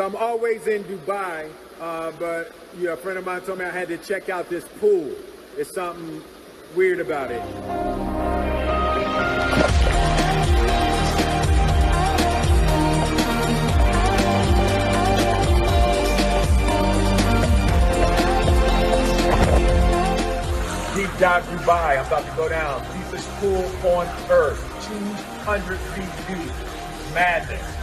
So I'm always in Dubai, but a friend of mine told me I had to check out this pool. There's something weird about it. Deep dive Dubai. I'm about to go down. Deepest pool on earth. 200 feet deep. Madness.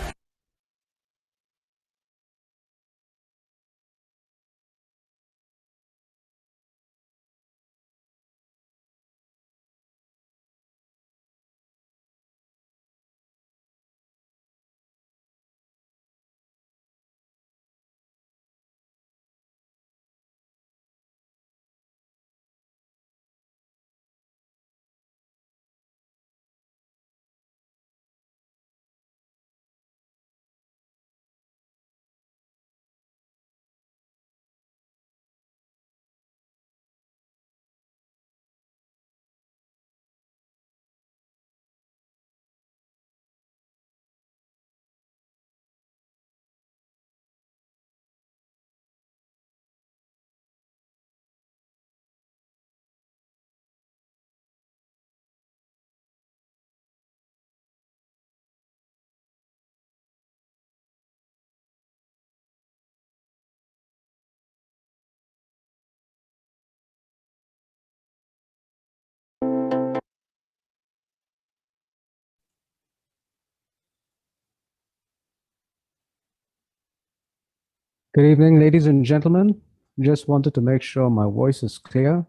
Good evening, ladies and gentlemen. Just wanted to make sure my voice is clear.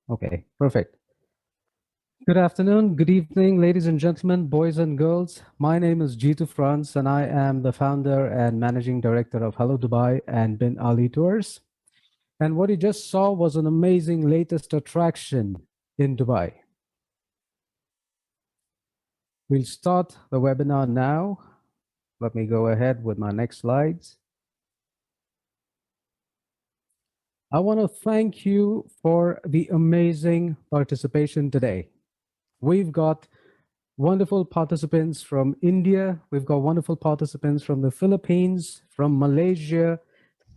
Okay, perfect. Good afternoon, good evening, ladies and gentlemen, boys and girls. My name is Jitu France, and I am the founder and managing director of Hello Dubai and Bin Ali Tours. And what you just saw was an amazing latest attraction in Dubai. We'll start the webinar now. Let me go ahead with my next slides. I want to thank you for the amazing participation today. We've got wonderful participants from India. We've got wonderful participants from the Philippines, from Malaysia,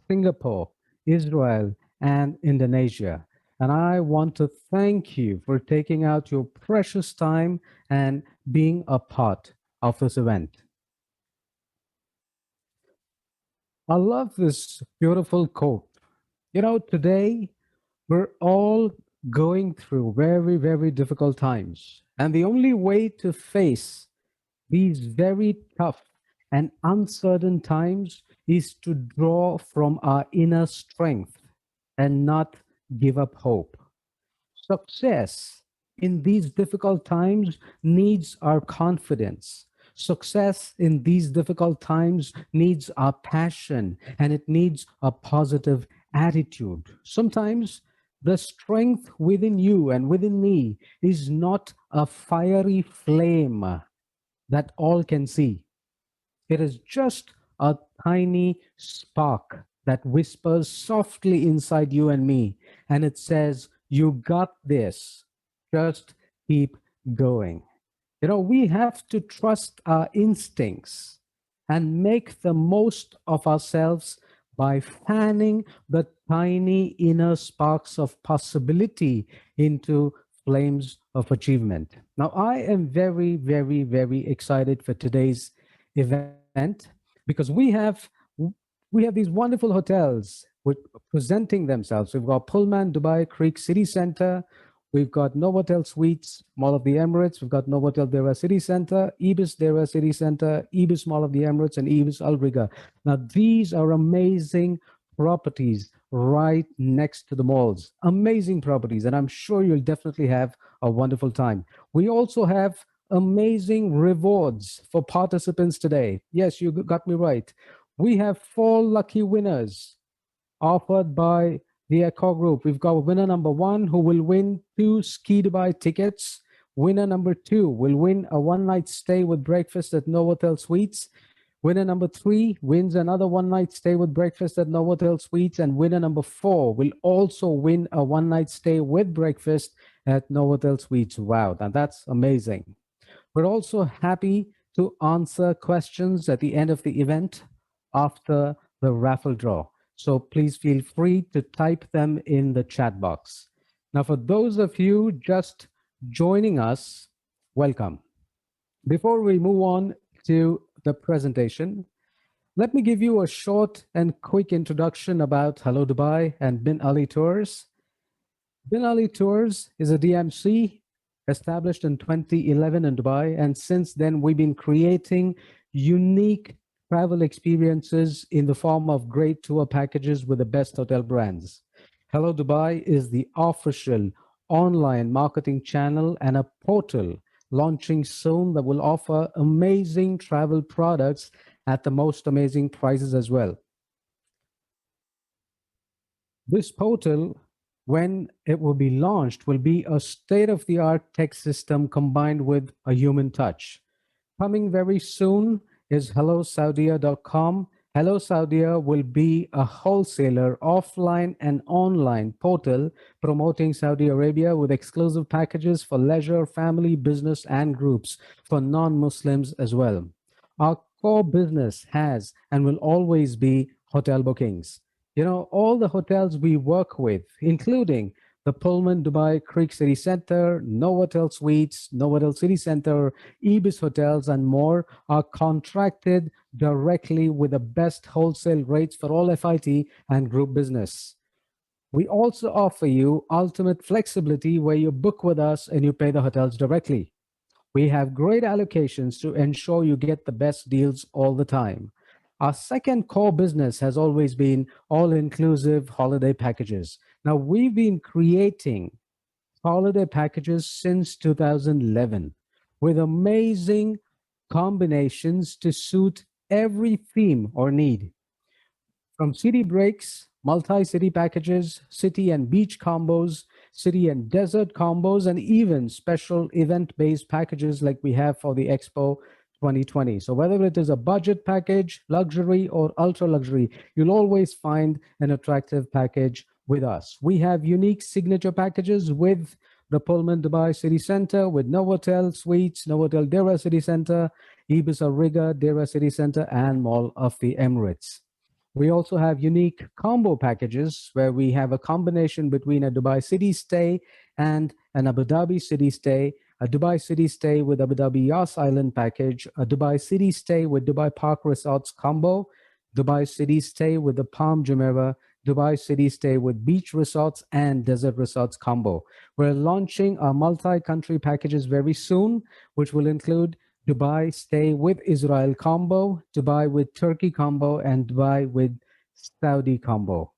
Singapore, Israel, and Indonesia. And I want to thank you for taking out your precious time and being a part of this event. I love this beautiful quote. You know, today we're all going through very, very difficult times. And the only way to face these very tough and uncertain times is to draw from our inner strength and not give up hope. Success in these difficult times needs our confidence. Success in these difficult times needs our passion, and it needs a positive attitude. Sometimes the strength within you and within me is not a fiery flame that all can see. It is just a tiny spark that whispers softly inside you and me, and it says, "You got this. Just keep going." You know, we have to trust our instincts and make the most of ourselves by fanning the tiny inner sparks of possibility into flames of achievement. Now, I am very, very, very excited for today's event because we have these wonderful hotels presenting themselves. We've got Pullman, Dubai Creek City Center. We've got Novotel Suites, Mall of the Emirates. We've got Novotel Deira City Center, Ibis Deira City Center, Ibis Mall of the Emirates, and Ibis Al Rigga. Now, these are amazing properties right next to the malls. Amazing properties, and I'm sure you'll definitely have a wonderful time. We also have amazing rewards for participants today. Yes, you got me right. We have 4 lucky winners offered by the Accor Group. We've got winner number 1 who will win 2 Ski Dubai tickets. Winner number 2 will win a one-night stay with breakfast at Novotel Suites. Winner number 3 wins another one-night stay with breakfast at Novotel Suites. And winner number 4 will also win a one-night stay with breakfast at Novotel Suites. Wow, now that's amazing. We're also happy to answer questions at the end of the event after the raffle draw. So please feel free to type them in the chat box. Now, for those of you just joining us, welcome. Before we move on to the presentation, let me give you a short and quick introduction about Hello Dubai and Bin Ali Tours. Bin Ali Tours is a DMC established in 2011 in Dubai, and since then we've been creating unique travel experiences in the form of great tour packages with the best hotel brands. Hello Dubai is the official online marketing channel and a portal launching soon that will offer amazing travel products at the most amazing prices as well. This portal, when it will be launched, will be a state-of-the-art tech system combined with a human touch. Coming very soon is HelloSaudia.com. Hello Saudia will be a wholesaler, offline and online portal promoting Saudi Arabia with exclusive packages for leisure, family, business, and groups for non-Muslims as well. Our core business has and will always be hotel bookings. You know, all the hotels we work with, including the Pullman Dubai Creek City Center, Novotel Suites, Novotel City Center, Ibis hotels, and more, are contracted directly with the best wholesale rates for all FIT and group business. We also offer you ultimate flexibility where you book with us and you pay the hotels directly. We have great allocations to ensure you get the best deals all the time. Our second core business has always been all-inclusive holiday packages. Now, we've been creating holiday packages since 2011 with amazing combinations to suit every theme or need. From city breaks, multi-city packages, city and beach combos, city and desert combos, and even special event-based packages like we have for the Expo 2020. So whether it is a budget package, luxury, or ultra luxury, you'll always find an attractive package with us. We have unique signature packages with the Pullman Dubai City Center, with Novotel Suites, Novotel Deira City Center, Ibis Rigga, Deira City Center, and Mall of the Emirates. We also have unique combo packages where we have a combination between a Dubai city stay and an Abu Dhabi city stay, a Dubai city stay with Abu Dhabi Yas Island package, a Dubai city stay with Dubai Park Resorts combo, Dubai city stay with the Palm Jumeirah, Dubai city stay with beach resorts and desert resorts combo. We're launching our multi-country packages very soon, which will include Dubai stay with Israel combo, Dubai with Turkey combo, and Dubai with Saudi combo.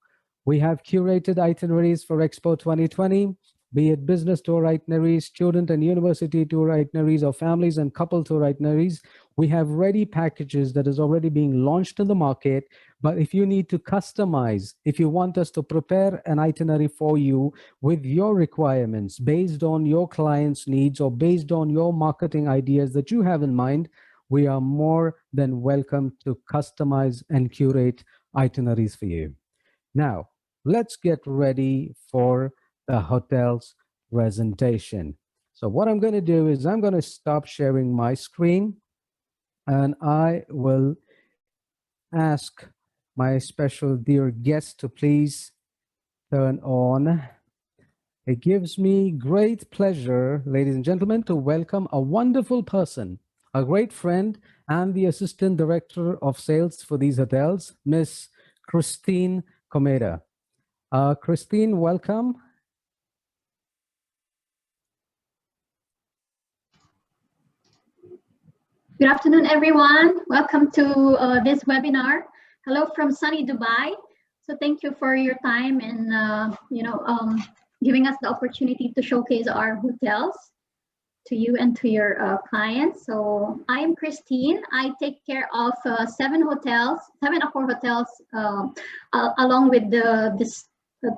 We have curated itineraries for Expo 2020, be it business tour itineraries, student and university tour itineraries, or families and couple tour itineraries. We have ready packages that is already being launched in the market. But if you need to customize, if you want us to prepare an itinerary for you with your requirements based on your client's needs or based on your marketing ideas that you have in mind, we are more than welcome to customize and curate itineraries for you. Now, let's get ready for the hotel's presentation. So what I'm going to do is I'm going to stop sharing my screen and I will ask my special dear guest to please turn on. It gives me great pleasure, ladies and gentlemen, to welcome a wonderful person, a great friend, and the Assistant Director of Sales for these hotels, Miss Christine Comeda. Christine, welcome. Good afternoon, everyone. Welcome to this webinar. Hello from sunny Dubai. So thank you for your time and giving us the opportunity to showcase our hotels to you and to your clients. So I am Christine. I take care of 7 Accor hotels, along with the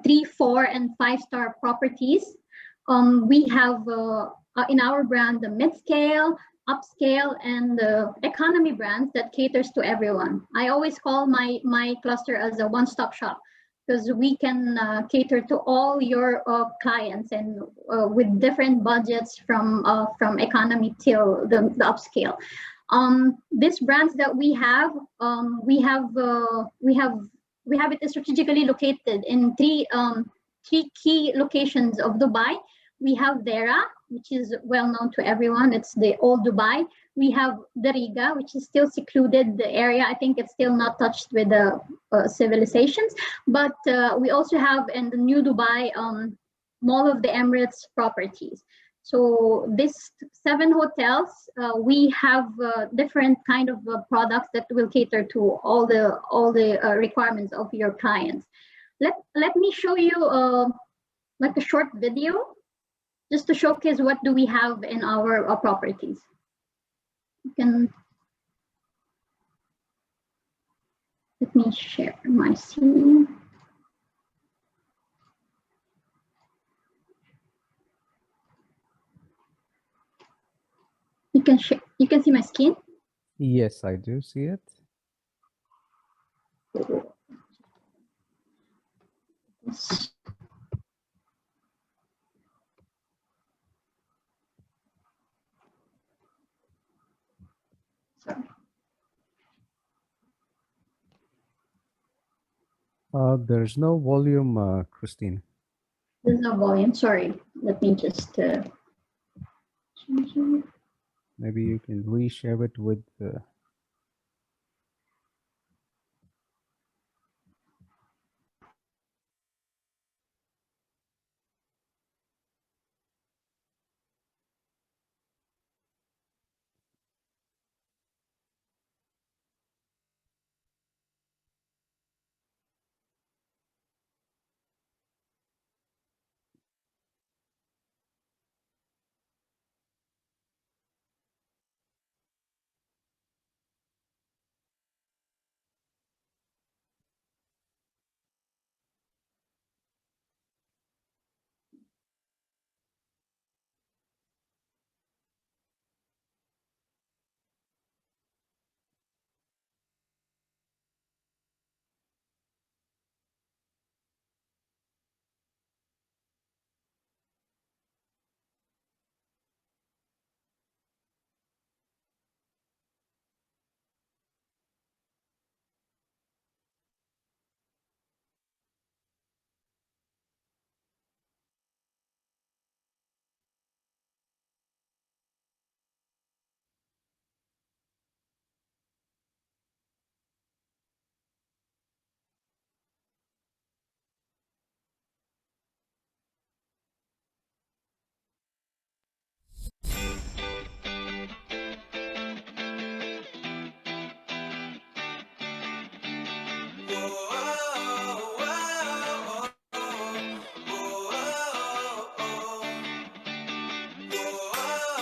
3, 4, and 5-star properties. We have in our brand the mid-scale, upscale, and economy brands that caters to everyone. I always call my cluster as a one-stop shop because we can cater to all your clients and with different budgets from economy till the upscale. These brands that we have it strategically located in three key locations of Dubai. We have Deira, which is well known to everyone. It's the old Dubai. We have the Rigga, which is still secluded the area. I think it's still not touched with the civilizations. But we also have in the new Dubai Mall of the Emirates properties. So these 7 hotels, we have different kind of products that will cater to all the requirements of your clients. Let me show you like a short video just to showcase what do we have in our properties. You can let me share my screen. You can see my screen. Yes, I do see it. There's no volume, Christine. There's no volume. Sorry. Let me just change it. Maybe you can reshare it with the.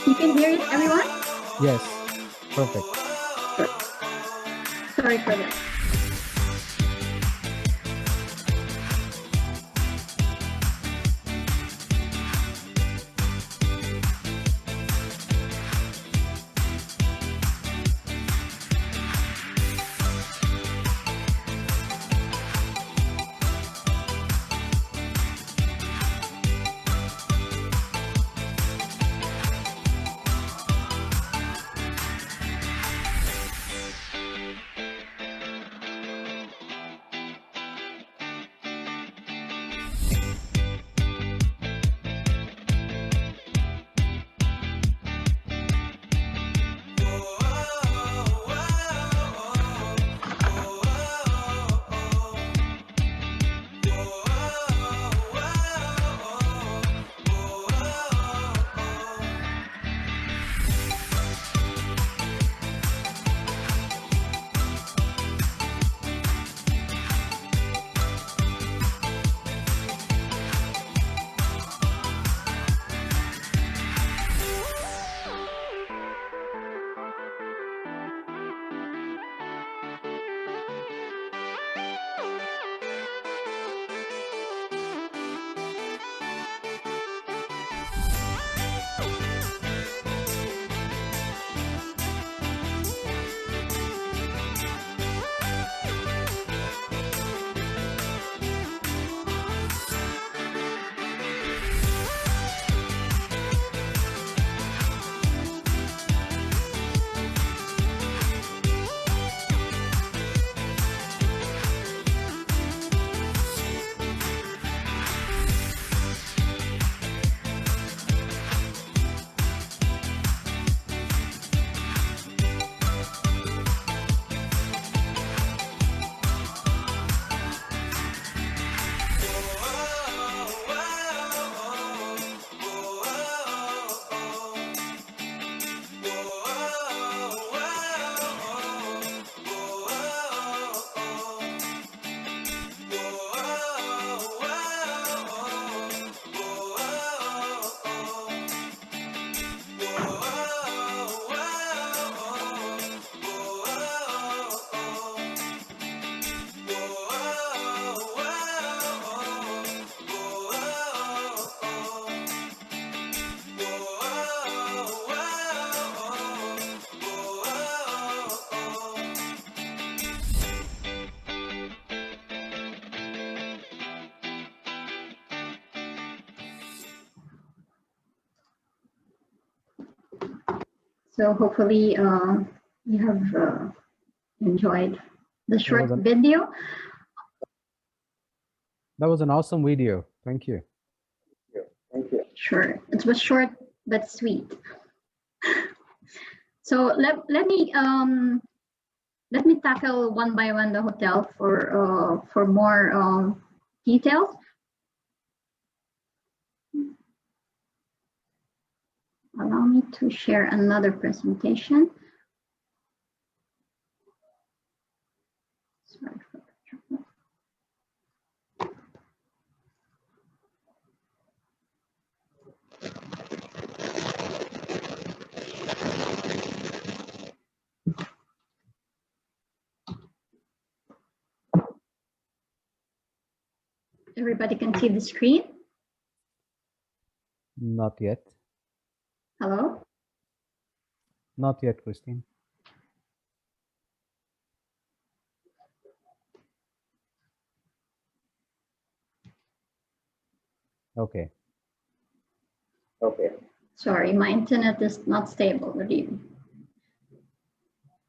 You can hear it, everyone? Yes, perfect. Sorry for that. So hopefully you have enjoyed the short was video. That was an awesome video. Thank you. Sure, it was short but sweet. So let me tackle one by one the hotel for more details. Allow me to share another presentation. Sorry for that. Everybody can see the screen? Not yet. Hello? Not yet, Christine. Okay. Sorry, my internet is not stable. Really.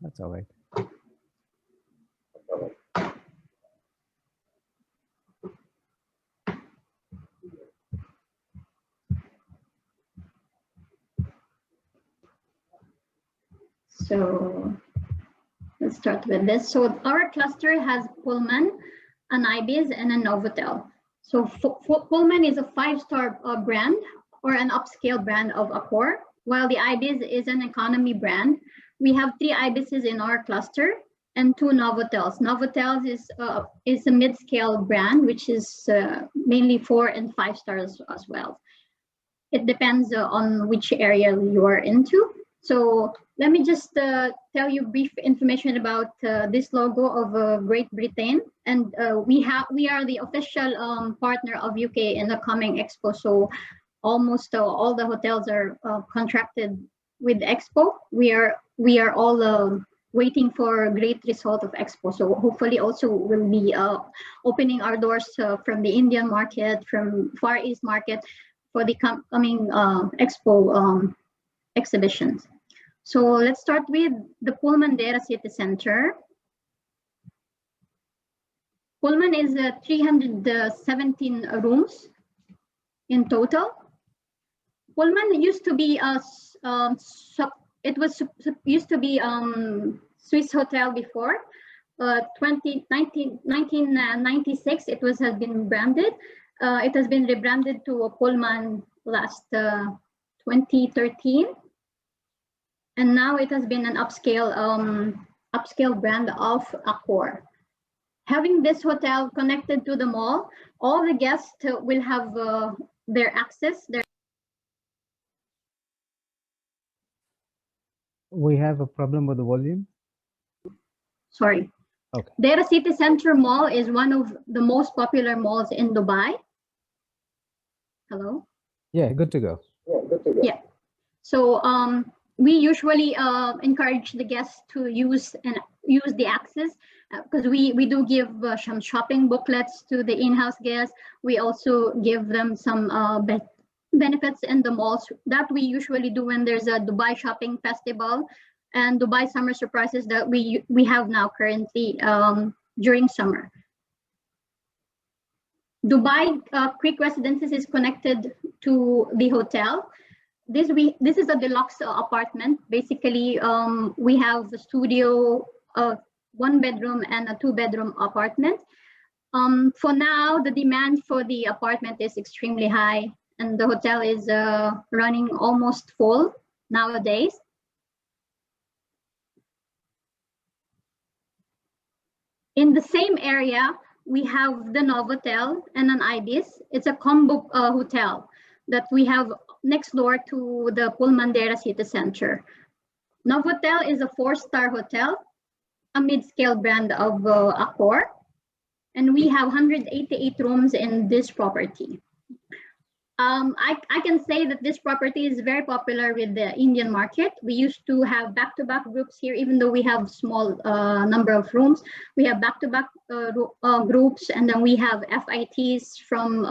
That's all right. So let's start with this. So our cluster has Pullman, an Ibis, and a Novotel. So Pullman is a five-star brand or an upscale brand of Accor, while the Ibis is an economy brand. We have 3 Ibises in our cluster and 2 Novotels. Novotels is a mid-scale brand, which is mainly 4 and 5 stars as well. It depends on which area you are into. So let me just tell you brief information about this logo of Great Britain. And we are the official partner of UK in the coming Expo. So almost all the hotels are contracted with Expo. We are all waiting for a great result of Expo. So hopefully also we'll be opening our doors from the Indian market, from Far East market for the coming Expo exhibitions. So let's start with the Pullman Deira City Center. Pullman is 317 rooms in total. Pullman used to be used to be Swiss Hotel before. 1996 it has been branded. It has been rebranded to a Pullman last 2013. And now it has been an upscale brand of Accor. Having this hotel connected to the mall, all the guests will have their access. We have a problem with the volume. Sorry. Okay. Deira City Center Mall is one of the most popular malls in Dubai. Hello? Yeah, good to go. Yeah. So we usually encourage the guests to use the access because we do give some shopping booklets to the in-house guests. We also give them some benefits in the malls that we usually do when there's a Dubai shopping festival and Dubai summer surprises that we have now currently during summer. Dubai Creek Residences is connected to the hotel. This is a deluxe apartment. Basically, we have a studio, 1-bedroom and a 2-bedroom apartment. For now, the demand for the apartment is extremely high, and the hotel is running almost full nowadays. In the same area, we have the Novotel and an Ibis. It's a combo hotel that we have next door to the Pullman Deira City Center. Novotel is a 4-star hotel, a mid-scale brand of Accor, and we have 188 rooms in this property. I can say that this property is very popular with the Indian market. We used to have back-to-back groups here, even though we have small number of rooms. We have back-to-back groups, and then we have FITs from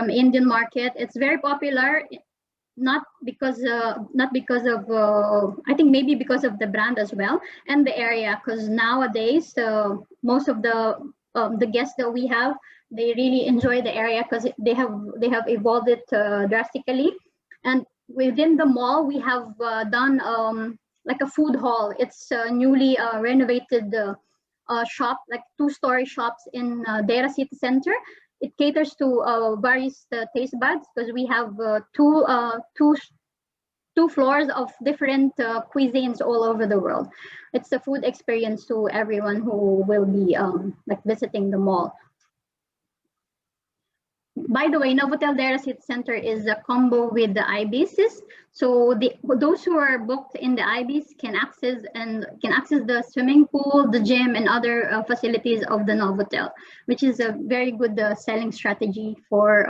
Indian market. It's very popular not because of I think maybe because of the brand as well and the area, because nowadays most of the guests that we have, they really enjoy the area because they have evolved it drastically. And within the mall we have done like a food hall. It's newly renovated shop, like 2-story shops in Deira city center. It caters to various taste buds because we have two floors of different cuisines all over the world. It's a food experience to everyone who will be like visiting the mall. By the way, Novotel Deira City Center is a combo with the Ibis. So those who are booked in the Ibis can access the swimming pool, the gym, and other facilities of the Novotel, which is a very good selling strategy for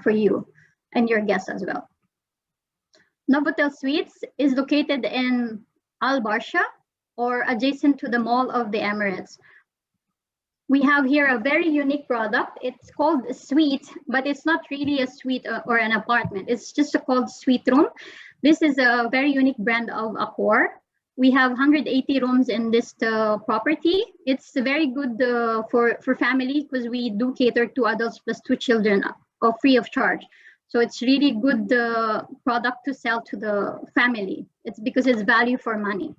you and your guests as well. Novotel Suites is located in Al Barsha, or adjacent to the Mall of the Emirates. We have here a very unique product. It's called a suite, but it's not really a suite or an apartment. It's just called suite room. This is a very unique brand of Accor. We have 180 rooms in this property. It's very good for family because we do cater to adults plus 2 children free of charge. So it's really good product to sell to the family. It's because it's value for money.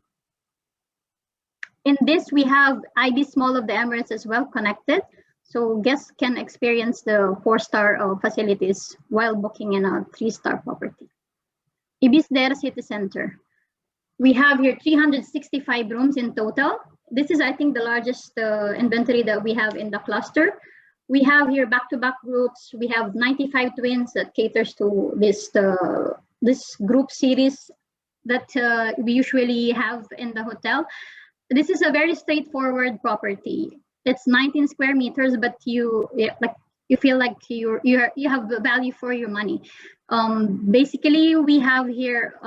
In this, we have Ibis Mall of the Emirates as well connected. So guests can experience the 4-star facilities while booking in a 3-star property. Ibis Deira City Center. We have here 365 rooms in total. This is, I think, the largest inventory that we have in the cluster. We have here back-to-back groups. We have 95 twins that caters to this group series that we usually have in the hotel. This is a very straightforward property. It's 19 square meters, but you feel like you have the value for your money. Basically, we have here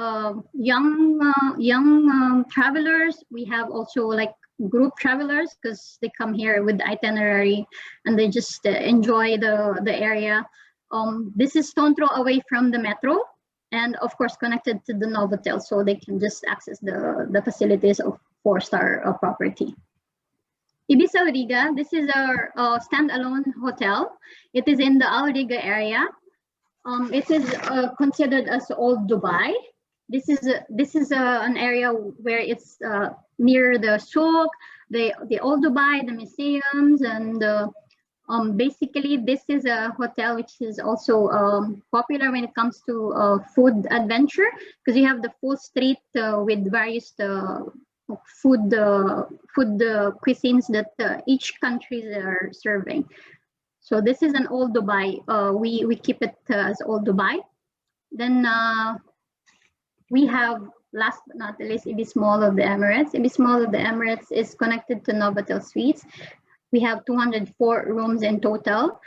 young travelers. We have also like group travelers because they come here with the itinerary and they just enjoy the area. This is stone throw away from the metro, and of course connected to the Novotel, so they can just access the facilities of 4-star property. Ibis Al Rigga, this is our standalone hotel. It is in the Al Rigga area. It is considered as Old Dubai. This is an area where it's near the souk, the Old Dubai, the museums, and basically this is a hotel which is also popular when it comes to food adventure, because you have the full street with various food cuisines that each countries are serving. So this is an Old Dubai. We keep it as Old Dubai. Then we have, last but not the least, Ibis Mall of the Emirates. Ibis Mall of the Emirates is connected to Novotel Suites. We have 204 rooms in total.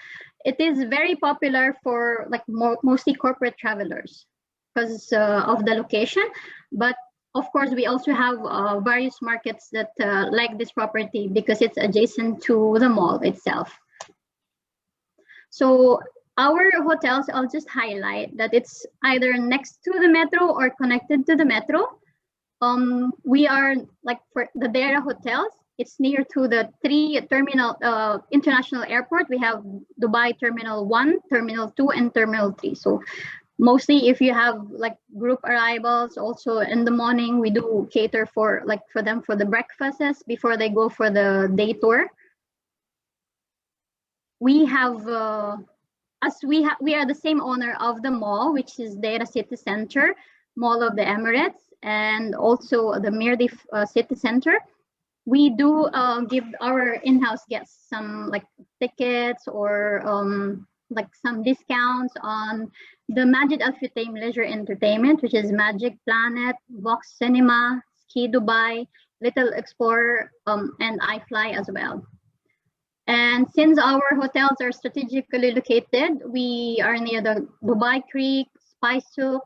It is very popular for like mostly corporate travelers because of the location. But of course, we also have various markets that like this property because it's adjacent to the mall itself. So our hotels, I'll just highlight that it's either next to the metro or connected to the metro. We are like for the Deira hotels, it's near to the 3 terminal international airport. We have Dubai Terminal 1, Terminal 2, and Terminal 3. So mostly if you have like group arrivals, also in the morning, we do cater for them for the breakfasts before they go for the day tour. We have, we are the same owner of the mall, which is Deira City Center, Mall of the Emirates, and also the Mirdif City Center. We do give our in-house guests some like tickets or like some discounts on the Majid Al Futtaim Leisure Entertainment, which is Magic Planet, Vox Cinema, Ski Dubai, Little Explorer, and iFly as well. And since our hotels are strategically located, we are near the Dubai Creek, Spice Souk,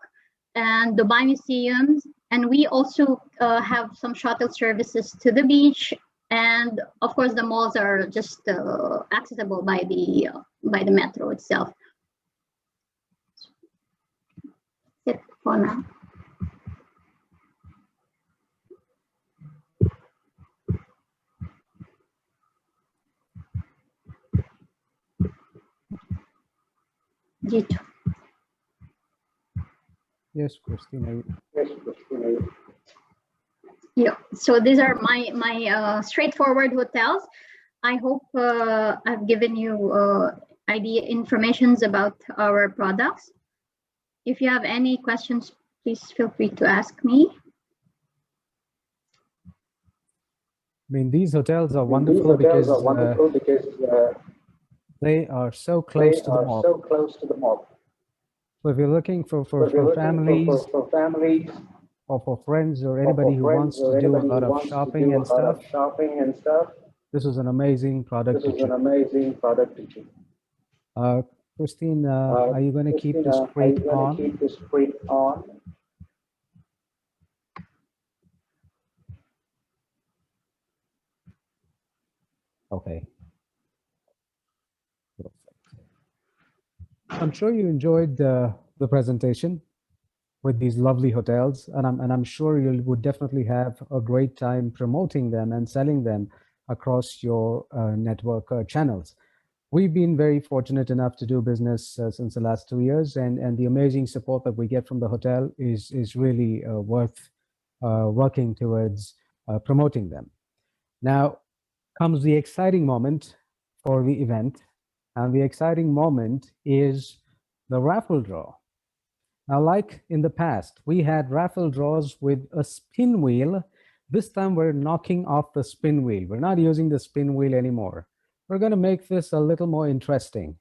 and Dubai Museums. And we also have some shuttle services to the beach. And of course, the malls are just accessible by the metro itself. for now. Gitu. Yes, Christina. Yes, Christina. Yeah, so these are my straightforward hotels. I hope I've given you informations about our products. If you have any questions, please feel free to ask me. I mean, these hotels are wonderful because they are so close to the mall. So if you're looking for families, or for friends or anybody who wants to do a lot of shopping and stuff, this is an amazing product to choose. Christine, are you going to keep the screen on? Okay. I'm sure you enjoyed the presentation with these lovely hotels, and I'm sure you would definitely have a great time promoting them and selling them across your network channels. We've been very fortunate enough to do business since the last 2 years, and the amazing support that we get from the hotel is really worth working towards promoting them. Now comes the exciting moment for the event, and the exciting moment is the raffle draw. Now, like in the past, we had raffle draws with a spin wheel. This time we're knocking off the spin wheel. We're not using the spin wheel anymore. We're going to make this a little more interesting.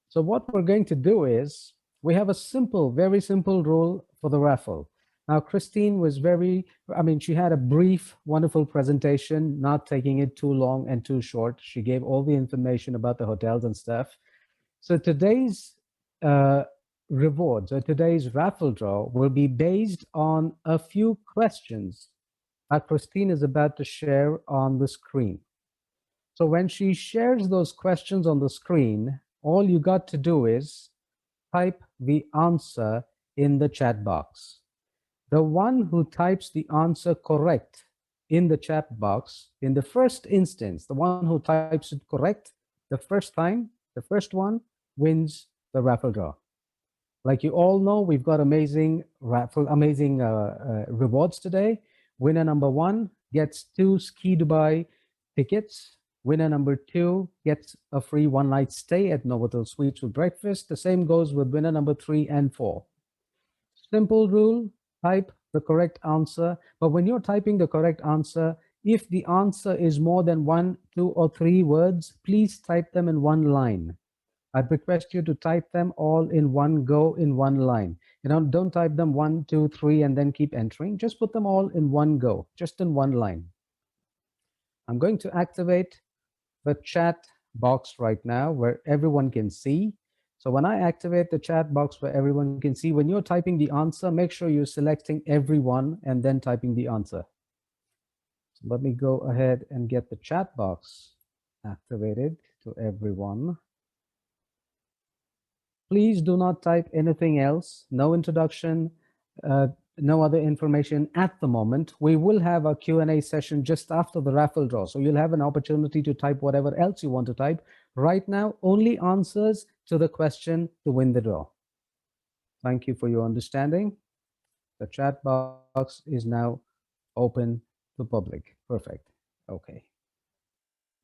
So what we're going to do is we have a very simple rule for the raffle. Now, Christine was she had a brief, wonderful presentation, not taking it too long and too short. She gave all the information about the hotels and stuff. So today's rewards or today's raffle draw will be based on a few questions that Christine is about to share on the screen. So when she shares those questions on the screen, all you got to do is type the answer in the chat box. The one who types the answer correct in the chat box, in the first instance, the one who types it correct the first time, the first one wins the raffle draw. Like you all know, we've got amazing rewards today. Winner number 1 gets 2 Ski Dubai tickets. Winner number 2 gets a free one-night stay at Novotel Suites with breakfast. The same goes with winner number 3 and 4. Simple rule, type the correct answer. But when you're typing the correct answer, if the answer is more than 1, 2, or 3 words, please type them in one line. I'd request you to type them all in one go, in one line. Don't type them 1, 2, 3, and then keep entering. Just put them all in one go, just in one line. I'm going to activate the chat box right now where everyone can see. So when I activate the chat box where everyone can see, when you're typing the answer, make sure you're selecting everyone and then typing the answer. So let me go ahead and get the chat box activated to everyone. Please do not type anything else, no introduction, no other information at the moment. We will have a Q&A session just after the raffle draw. So you'll have an opportunity to type whatever else you want to type. Right now, only answers to the question to win the draw. Thank you for your understanding. The chat box is now open to public. Perfect. Okay.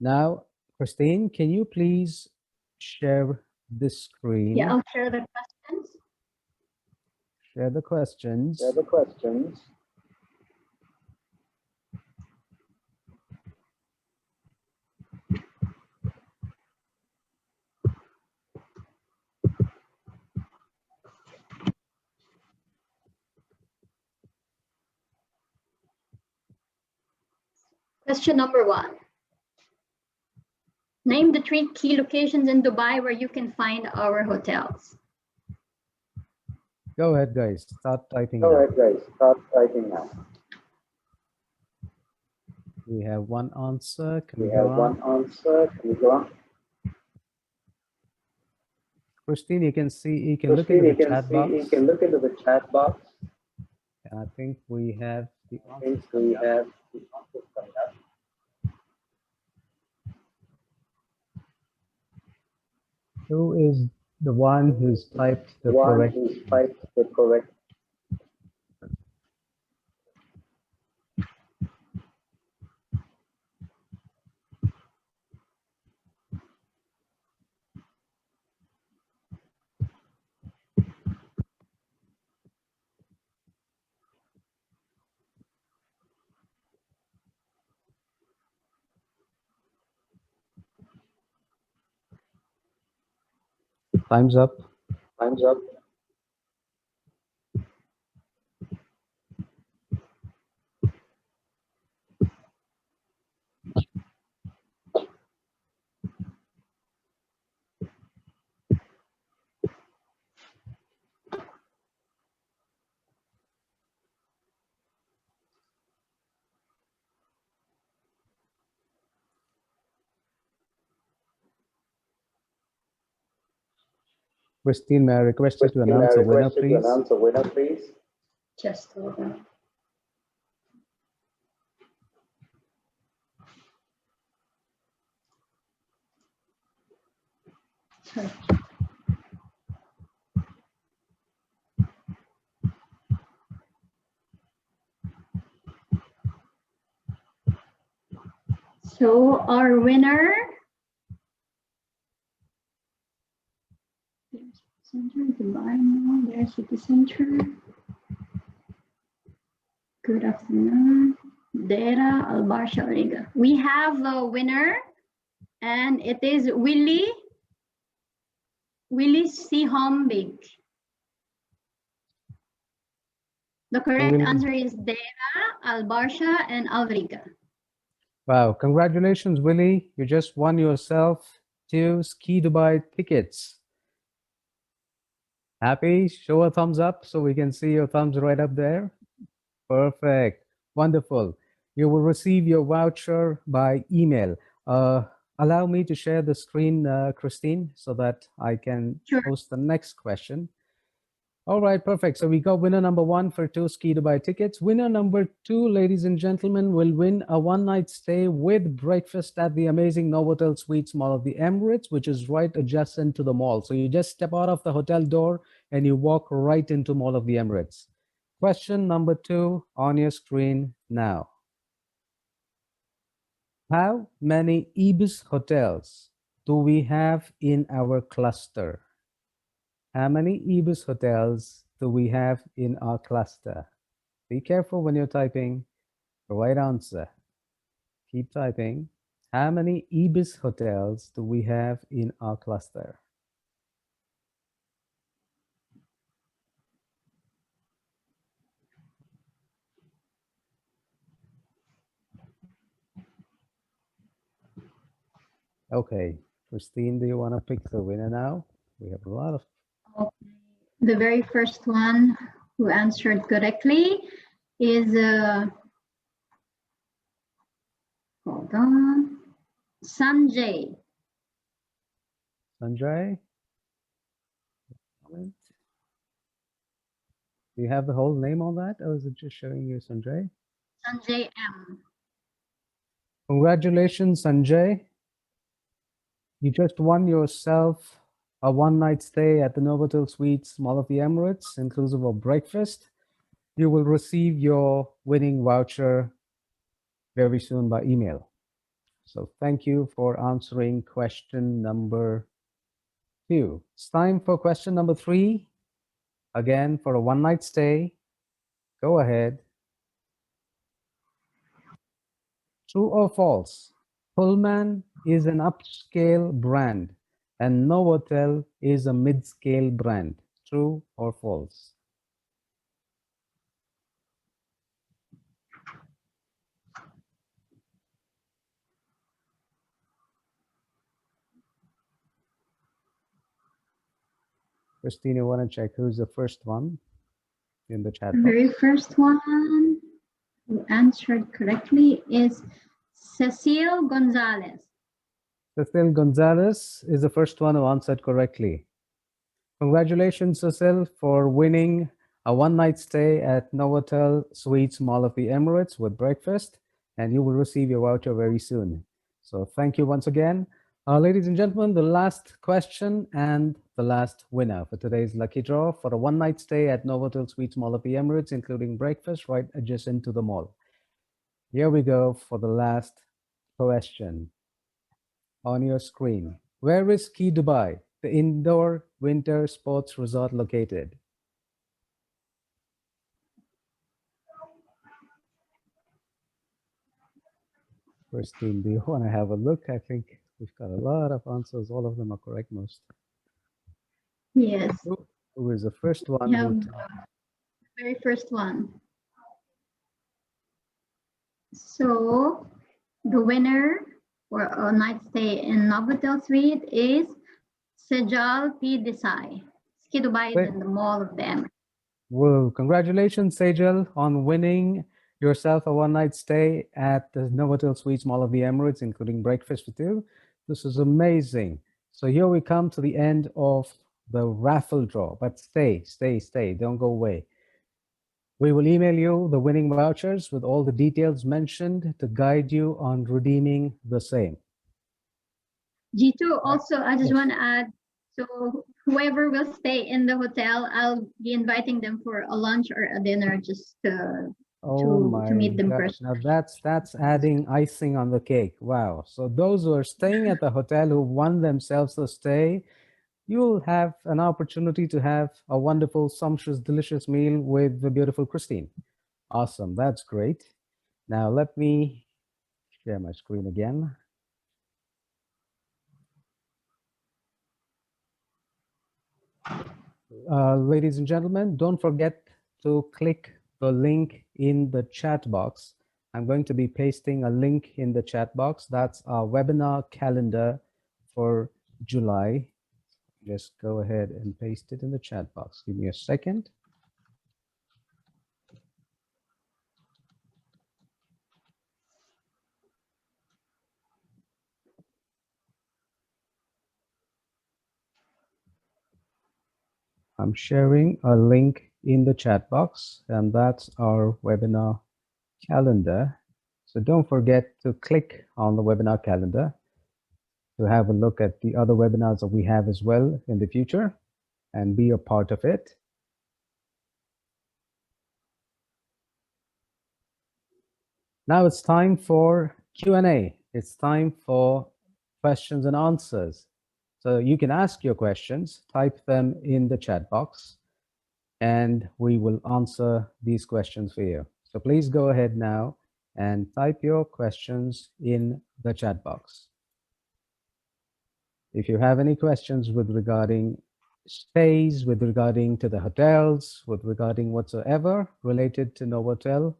Now, Christine, can you please share this screen? Yeah, I'll share the questions. Share the questions. Question number 1. Name the 3 key locations in Dubai where you can find our hotels. Go ahead, guys. Start typing now. We have one answer. Can we go on? Christine, you can look into the chat box. I think we have the I answers think we coming up. have the answers coming up. Who is the one who's typed the One correct? who's typed the correct. Time's up. Time's up. Christine, may I request you to Christine, may I announce a winner, request you to please? announce a winner, please? Just hold on. Sorry. So our winner, there's center, Dubai Mall, there's city center. Good afternoon. Deira, Al-Barsha, Rigga. We have a winner, and it is Willie Sihombig. The correct Willie. answer is Deira, Al-Barsha, and Al-Rigga. Wow, congratulations, Willie. You just won yourself 2 Ski Dubai tickets. Happy? Show a thumbs up so we can see your thumbs right up there. Perfect. Wonderful. You will receive your voucher by email. Allow me to share the screen, Christine, so that I can Sure. post the next question. All right, perfect. So we got winner number 1 for 2 Ski Dubai tickets. Winner number 2, ladies and gentlemen, will win a one-night stay with breakfast at the amazing Novotel Suites Mall of the Emirates, which is right adjacent to the mall. So you just step out of the hotel door and you walk right into Mall of the Emirates. Question number 2 on your screen now. How many Ibis hotels do we have in our cluster? How many Ibis hotels do we have in our cluster? Be careful when you're typing the right answer. Keep typing. How many Ibis hotels do we have in our cluster? Okay, Christine, do you want to pick the winner now? We have a lot of... Okay. The very first one who answered correctly is, hold on, Sanjay. Sanjay? Comment. Do you have the whole name on that, or is it just showing you Sanjay? Sanjay M. Congratulations, Sanjay. You just won yourself a one-night stay at the Novotel Suites Mall of the Emirates, inclusive of breakfast. You will receive your winning voucher very soon by email. So thank you for answering question number 2. It's time for question number 3. Again, for a one-night stay. Go ahead. True or false? Pullman is an upscale brand and Novotel is a mid-scale brand. True or false? Christine, you want to check who's the first one in the chat The box? very first one who answered correctly is Cecile Gonzalez. Cecile Gonzalez is the first one who answered correctly. Congratulations, Cecile, for winning a one-night stay at Novotel Suites Mall of the Emirates with breakfast, and you will receive your voucher very soon. So thank you once again. Ladies and gentlemen, the last question and the last winner for today's lucky draw for a one-night stay at Novotel Suites Mall of the Emirates, including breakfast right adjacent to the mall. Here we go for the last question on your screen. Where is Ski Dubai, the indoor winter sports resort, located? Christine, do you want to have a look? I think we've got a lot of answers. All of them are correct, most. Yes, Who is the first one? we have the very first one. So the winner for a night stay in Novotel Suite is Sejal P. Desai. Ski Dubai is in the Mall of the Emirates. Well, congratulations, Sejal, on winning yourself a one-night stay at the Novotel Suites Mall of the Emirates, including breakfast for two. This is amazing. So here we come to the end of the raffle draw, but stay, don't go away. We will email you the winning vouchers with all the details mentioned to guide you on redeeming the same. G2, also, I just Yes. want to add, so whoever will stay in the hotel, I'll be inviting them for a lunch or a dinner just to meet them gosh. personally. Now that's adding icing on the cake. Wow. So those who are staying at the hotel who won themselves a stay, you'll have an opportunity to have a wonderful, sumptuous, delicious meal with the beautiful Christine. Awesome. That's great. Now let me share my screen again. Ladies and gentlemen, don't forget to click the link in the chat box. I'm going to be pasting a link in the chat box. That's our webinar calendar for July. Just go ahead and paste it in the chat box. Give me a second. I'm sharing a link in the chat box, and that's our webinar calendar. So don't forget to click on the webinar calendar to have a look at the other webinars that we have as well in the future and be a part of it. Now it's time for Q&A. It's time for questions and answers. So you can ask your questions, type them in the chat box, and we will answer these questions for you. So please go ahead now and type your questions in the chat box. If you have any questions with regarding stays, with regarding to the hotels, with regarding whatsoever related to Novotel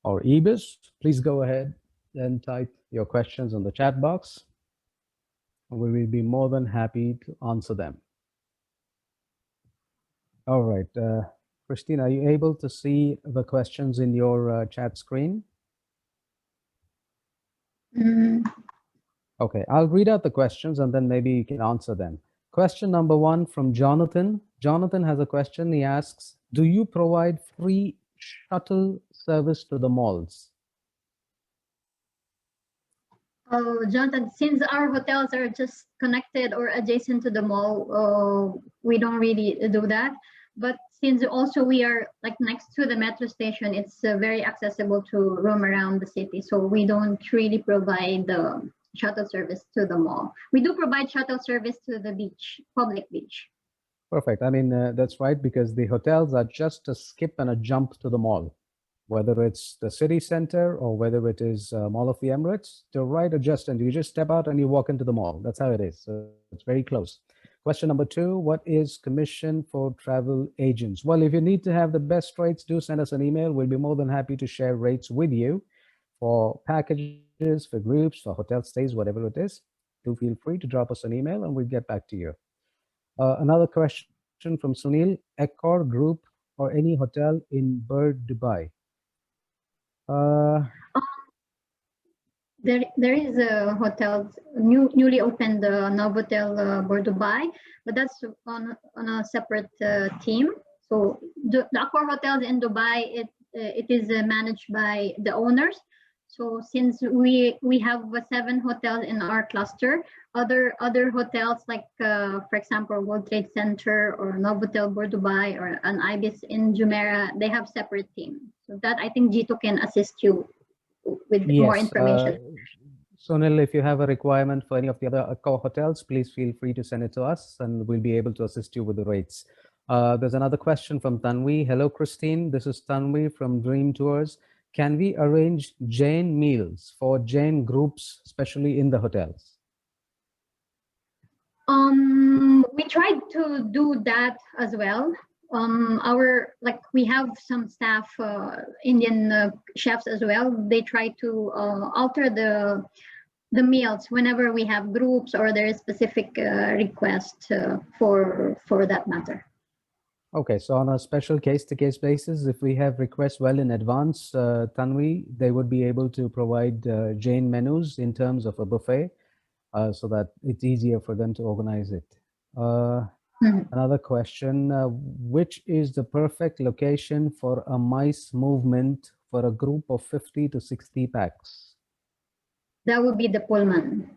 or Ibis, please go ahead and type your questions on the chat box. We will be more than happy to answer them. All right, Christine, are you able to see the questions in your chat screen? Okay, I'll read out the questions and then maybe you can answer them. Question number one from Jonathan. Jonathan has a question. He asks, do you provide free shuttle service to the malls? Oh, Jonathan, since our hotels are just connected or adjacent to the mall, we don't really do that. But since also we are like next to the metro station, it's very accessible to roam around the city. So we don't really provide the shuttle service to the mall. We do provide shuttle service to the beach, public beach. Perfect. I mean, that's right, because the hotels are just a skip and a jump to the mall. Whether it's the city center or whether it is Mall of the Emirates, they're right adjacent. You just step out and you walk into the mall. That's how it is. So it's very close. Question number two, what is commission for travel agents? Well, if you need to have the best rates, do send us an email. We'll be more than happy to share rates with you for packages, for groups, for hotel stays, whatever it is. Do feel free to drop us an email and we'll get back to you. Another question from Sunil, Accor Group or any hotel in Bird, Dubai? There is a hotel, newly opened Novotel Dubai, but that's on a separate team. So the Accor hotels in Dubai, it is managed by the owners. So since we have 7 hotels in our cluster, other hotels like for example World Trade Center or Novotel Dubai or an Ibis in Jumeirah, they have separate teams. So that I think Jito can assist you with more Yes. information. Sonil, if you have a requirement for any of the other Accor hotels, please feel free to send it to us and we'll be able to assist you with the rates. There's another question from Tanvi. Hello, Christine. This is Tanvi from Dream Tours. Can we arrange Jain meals for Jain groups, especially in the hotels? We tried to do that as well. We have some staff, Indian chefs as well. They try to alter the meals whenever we have groups or there is specific request for that matter. Okay, so on a special case-to-case basis, if we have requests well in advance, Tanvi, they would be able to provide Jain menus in terms of a buffet, so that it's easier for them to organize it. Another question, which is the perfect location for a MICE movement for a group of 50 to 60 packs? That would be the Pullman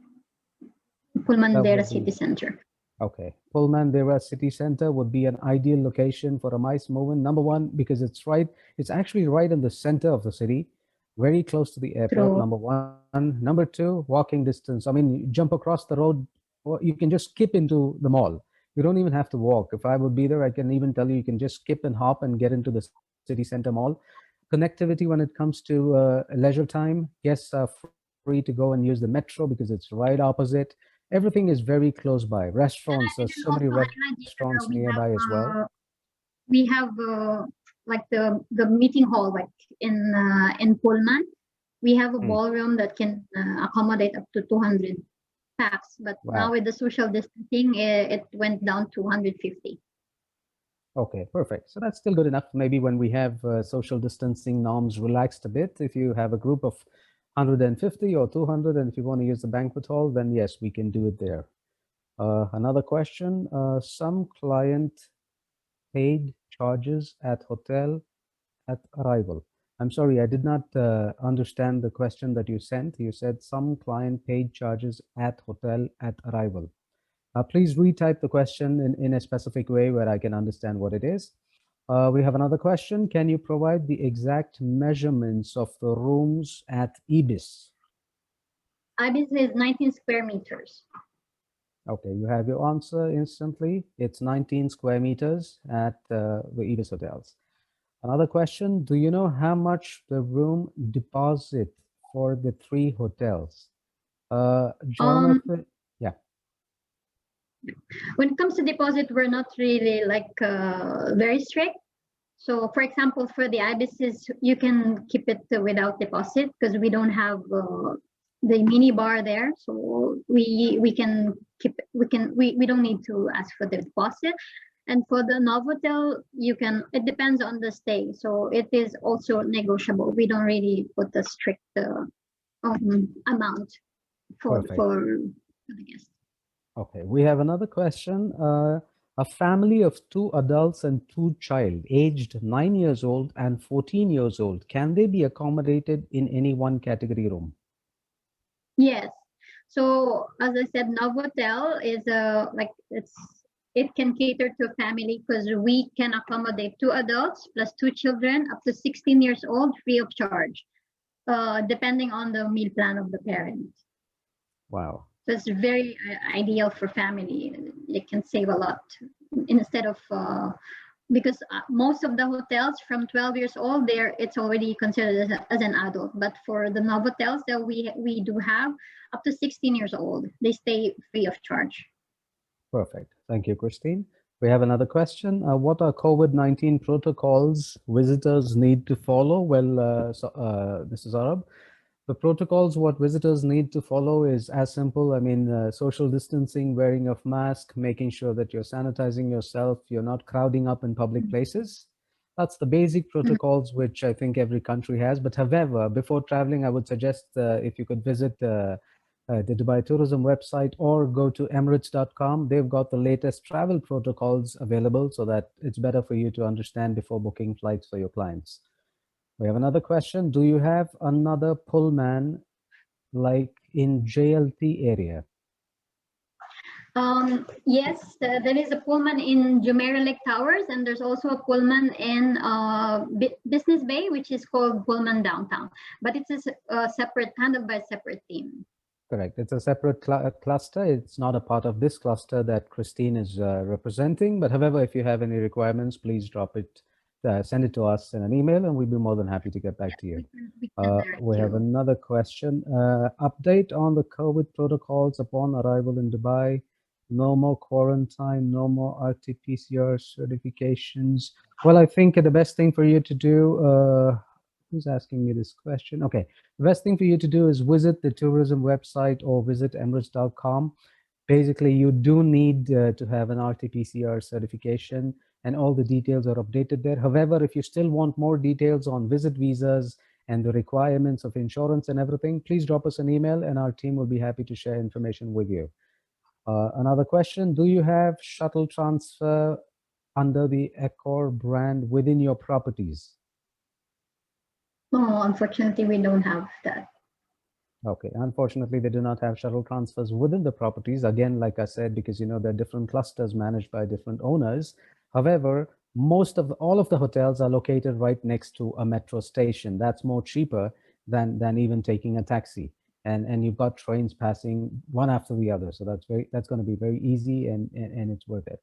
Deira City Center. Okay, Pullman Deira City Center would be an ideal location for a MICE movement. Number one, because it's actually right in the center of the city, very close to the airport. True. Number one. Number two, walking distance. I mean, you jump across the road, or you can just skip into the mall. You don't even have to walk. If I would be there, I can even tell you can just skip and hop and get into the city center mall. Connectivity when it comes to leisure time, yes, free to go and use the metro because it's right opposite. Everything is very close by. Restaurants, there's so many restaurants nearby as well. We have like the meeting hall, like in Pullman. We have a ballroom that can accommodate up to 200 packs, but now with the social distancing, it went down to 150. Okay, perfect. So that's still good enough. Maybe when we have social distancing norms relaxed a bit, if you have a group of 150 or 200, and if you want to use the banquet hall, then yes, we can do it there. Another question, some client paid charges at hotel at arrival. I'm sorry, I did not understand the question that you sent. You said some client paid charges at hotel at arrival. Please retype the question in a specific way where I can understand what it is. We have another question. Can you provide the exact measurements of the rooms at Ibis? Ibis is 19 square meters. Okay, you have your answer instantly. It's 19 square meters at the Ibis hotels. Another question, do you know how much the room deposit for the 3 hotels? Jonathan, yeah. When it comes to deposit, we're not really like very strict. So for example, for the Ibises, you can keep it without deposit because we don't have the mini bar there. So we can keep it, we don't need to ask for the deposit. And for the Novotel, it depends on the stay. So it is also negotiable. We don't really put a strict amount for the guests. Okay, we have another question. A family of 2 adults and 2 child aged 9 years old and 14 years old, can they be accommodated in any one category room? Yes. So as I said, Novotel is it can cater to a family because we can accommodate 2 adults plus 2 children up to 16 years old free of charge, depending on the meal plan of the parent. Wow. So it's very ideal for family. It can save a lot instead of because most of the hotels from 12 years old it's already considered as an adult. But for the Novotels that we do have up to 16 years old, they stay free of charge. Perfect. Thank you, Christine. We have another question. What are COVID-19 protocols visitors need to follow? Well, this is Arab. The protocols, what visitors need to follow is as simple. I mean, social distancing, wearing of mask, making sure that you're sanitizing yourself, you're not crowding up in public places. That's the basic protocols which I think every country has. But however, before traveling, I would suggest if you could visit the Dubai Tourism website, or go to Emirates.com. They've got the latest travel protocols available so that it's better for you to understand before booking flights for your clients. We have another question. Do you have another Pullman like in JLT area? Yes, there is a Pullman in Jumeirah Lake Towers, and there's also a Pullman in Business Bay, which is called Pullman Downtown. But it's a separate, handled by a separate team. Correct. It's a separate cluster. It's not a part of this cluster that Christine is representing. But however, if you have any requirements, please drop it, send it to us in an email, and we'll be more than happy to get back to you. We have another question. Update on the COVID protocols upon arrival in Dubai. No more quarantine, no more RT-PCR certifications. Well, I think the best thing for you to do, who's asking me this question? Okay, the best thing for you to do is visit the tourism website or visit Emirates.com. Basically, you do need to have an RT-PCR certification, and all the details are updated there. However, if you still want more details on visit visas and the requirements of insurance and everything, please drop us an email and our team will be happy to share information with you. Another question, do you have shuttle transfer under the Accor brand within your properties? No, unfortunately, we don't have that. Okay, unfortunately, they do not have shuttle transfers within the properties. Again, like I said, because there are different clusters managed by different owners. However, all of the hotels are located right next to a metro station. That's more cheaper than even taking a taxi. And you've got trains passing one after the other. So that's going to be very easy and it's worth it.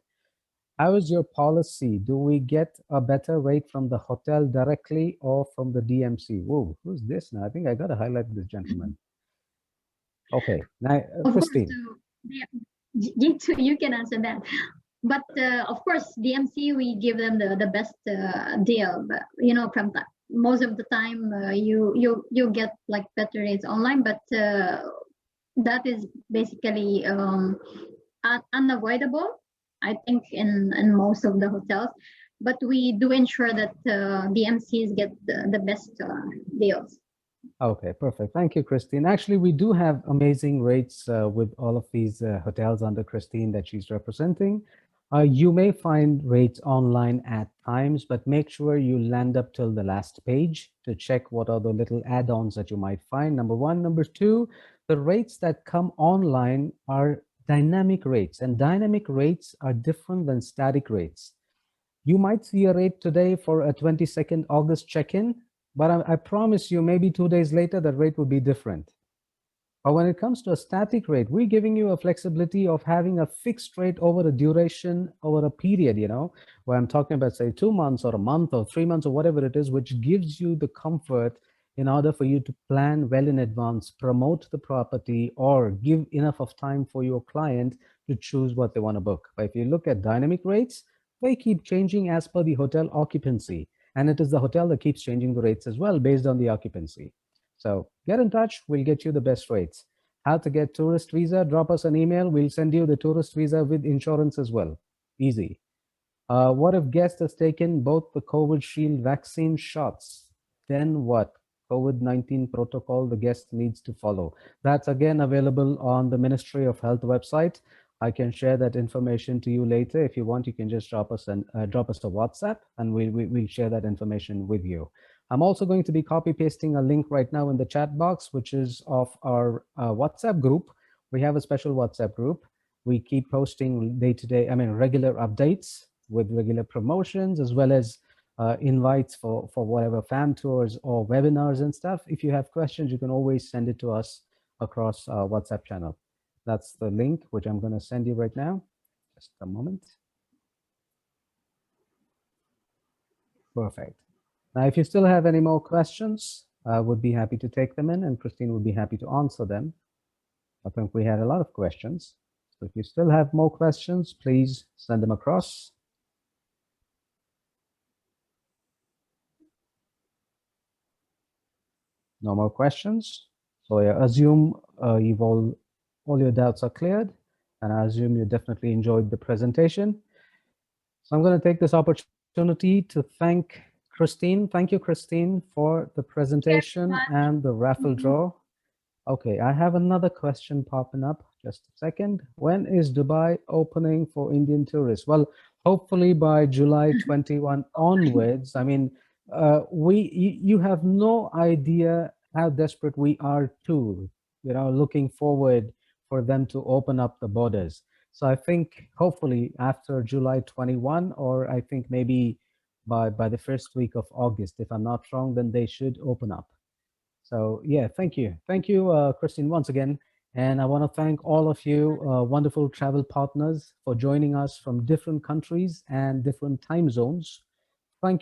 How is your policy? Do we get a better rate from the hotel directly or from the DMC? Whoa, who's this now? I think I got to highlight this gentleman. Okay, now Christine. You can answer that. But of course, DMC, we give them the best deal. But from most of the time, you get like better rates online. But that is basically unavoidable, I think, in most of the hotels. But we do ensure that DMCs get the best deals. Okay, perfect. Thank you, Christine. Actually, we do have amazing rates with all of these hotels under Christine that she's representing. You may find rates online at times, but make sure you land up till the last page to check what are the little add-ons that you might find. Number one. Number two, the rates that come online are dynamic rates, and dynamic rates are different than static rates. You might see a rate today for a 22nd August check-in, but I promise you maybe 2 days later, that rate will be different. But when it comes to a static rate, we're giving you a flexibility of having a fixed rate over a duration, over a period, where I'm talking about, say, 2 months or a month or 3 months or whatever it is, which gives you the comfort in order for you to plan well in advance, promote the property, or give enough of time for your client to choose what they want to book. But if you look at dynamic rates, they keep changing as per the hotel occupancy. And it is the hotel that keeps changing the rates as well based on the occupancy. So get in touch, we'll get you the best rates. How to get tourist visa? Drop us an email. We'll send you the tourist visa with insurance as well. Easy. What if guest has taken both the COVID Shield vaccine shots? Then what? COVID-19 protocol the guest needs to follow. That's again available on the Ministry of Health website. I can share that information to you later. If you want, you can just drop us a WhatsApp and we'll share that information with you. I'm also going to be copy pasting a link right now in the chat box, which is of our WhatsApp group. We have a special WhatsApp group. We keep posting regular updates with regular promotions, as well as invites for whatever fan tours or webinars and stuff. If you have questions, you can always send it to us across our WhatsApp channel. That's the link, which I'm going to send you right now. Just a moment. Perfect. Now, if you still have any more questions, I would be happy to take them in, and Christine would be happy to answer them. I think we had a lot of questions. So if you still have more questions, please send them across. No more questions. So I assume you've all your doubts are cleared, and I assume you definitely enjoyed the presentation. So I'm going to take this opportunity to thank Christine. Thank you, Christine, for the presentation and the raffle draw. Okay, I have another question popping up. Just a second. When is Dubai opening for Indian tourists? Well, hopefully by July 21 onwards. I mean, you have no idea how desperate we are too, looking forward for them to open up the borders. So I think hopefully after July 21, or I think maybe by the first week of August, if I'm not wrong, then they should open up. So yeah, thank you. Thank you, Christine, once again. And I want to thank all of you wonderful travel partners for joining us from different countries and different time zones.